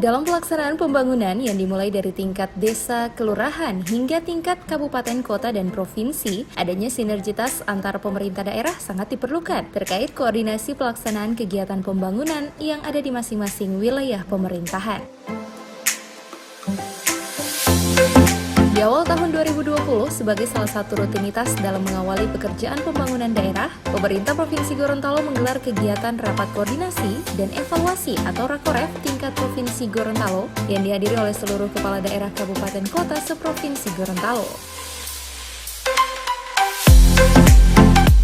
Dalam pelaksanaan pembangunan yang dimulai dari tingkat desa, kelurahan, hingga tingkat kabupaten, kota, dan provinsi, adanya sinergitas antar pemerintah daerah sangat diperlukan terkait koordinasi pelaksanaan kegiatan pembangunan yang ada di masing-masing wilayah pemerintahan. Di awal tahun 2020, sebagai salah satu rutinitas dalam mengawali pekerjaan pembangunan daerah, pemerintah Provinsi Gorontalo menggelar kegiatan rapat koordinasi dan evaluasi atau Rakoref tingkat Provinsi Gorontalo yang dihadiri oleh seluruh kepala daerah kabupaten kota seprovinsi Gorontalo.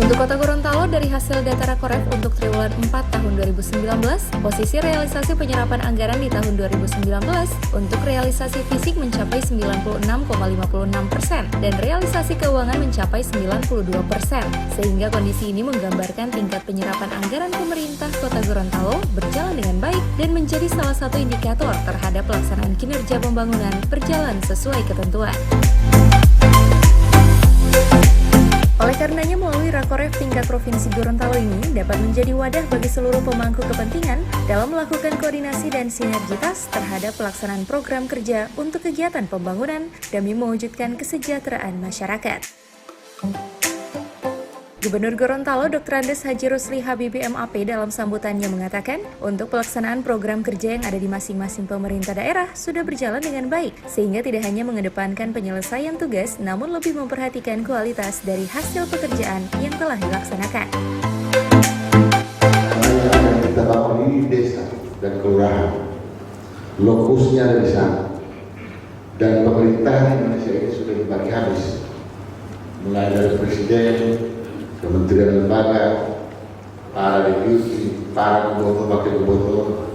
Untuk Kota Gorontalo, dari hasil data Rakoref untuk triwulan 4 tahun 2019, posisi realisasi penyerapan anggaran di tahun 2019 untuk realisasi fisik mencapai 96,56% dan realisasi keuangan mencapai 92%, sehingga kondisi ini menggambarkan tingkat penyerapan anggaran pemerintah Kota Gorontalo berjalan dengan baik dan menjadi salah satu indikator terhadap pelaksanaan kinerja pembangunan berjalan sesuai ketentuan. Oleh karenanya, melalui Rakoref tingkat Provinsi Gorontalo ini dapat menjadi wadah bagi seluruh pemangku kepentingan dalam melakukan koordinasi dan sinergitas terhadap pelaksanaan program kerja untuk kegiatan pembangunan demi mewujudkan kesejahteraan masyarakat. Gubernur Gorontalo Dr. Andes Haji Rusli Habibie MAP dalam sambutannya mengatakan, untuk pelaksanaan program kerja yang ada di masing-masing pemerintah daerah sudah berjalan dengan baik, sehingga tidak hanya mengedepankan penyelesaian tugas, namun lebih memperhatikan kualitas dari hasil pekerjaan yang telah dilaksanakan. Yang kita bangun ini desa dan kelurahan, lokusnya ada di sana, dan pemerintahan Indonesia ini sudah dibagi habis, mulai dari presiden, kementerian lembaga, para deputi, para gubernur, wakil gubernur,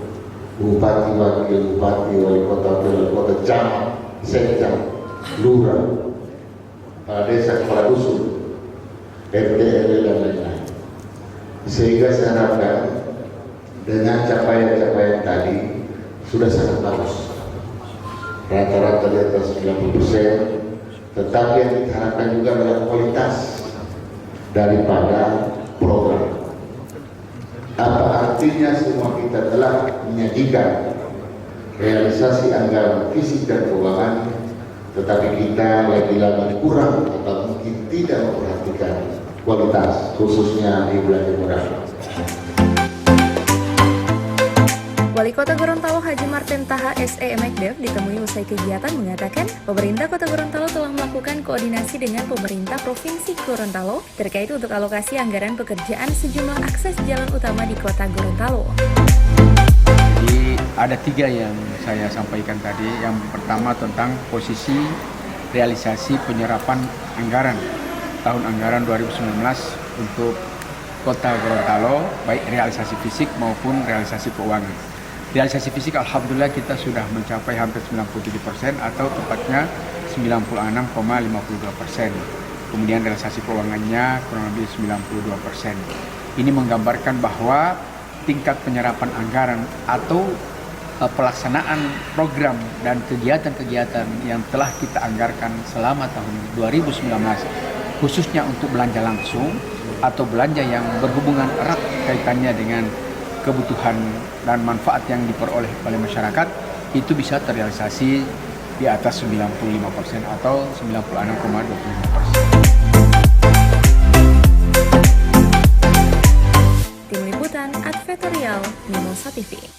bupati, wakil bupati, wali kota, camat, sekda, lurah, para desa, kepala dusun, RT, RW, dan lain-lain. Sehingga saya harapkan dengan capaian-capaian tadi sudah sangat bagus. Rata-rata di atas 90%, tetapi yang diharapkan juga adalah kualitas daripada program. Apa artinya semua kita telah menyajikan realisasi anggaran fisik dan keuangan, tetapi kita lagi-lagi kurang atau mungkin tidak memperhatikan kualitas, khususnya di belanja murah. Wali Kota Gorontalo Haji Martin Taha SE Mekdev ditemui usai kegiatan mengatakan, pemerintah Kota Gorontalo telah melakukan koordinasi dengan pemerintah Provinsi Gorontalo terkait untuk alokasi anggaran pekerjaan sejumlah akses jalan utama di Kota Gorontalo. Jadi ada 3 yang saya sampaikan tadi. Yang pertama tentang posisi realisasi penyerapan anggaran tahun anggaran 2019 untuk Kota Gorontalo, baik realisasi fisik maupun realisasi keuangan. Realisasi fisik alhamdulillah kita sudah mencapai hampir 97% atau tepatnya 96,52%. Kemudian realisasi keuangannya kurang lebih 92%. Ini menggambarkan bahwa tingkat penyerapan anggaran atau pelaksanaan program dan kegiatan-kegiatan yang telah kita anggarkan selama tahun 2019, khususnya untuk belanja langsung atau belanja yang berhubungan erat kaitannya dengan kebutuhan dan manfaat yang diperoleh oleh masyarakat, itu bisa terrealisasi di atas 95% atau 96,25%. Tim Liputan Advertorial Mimosa TV.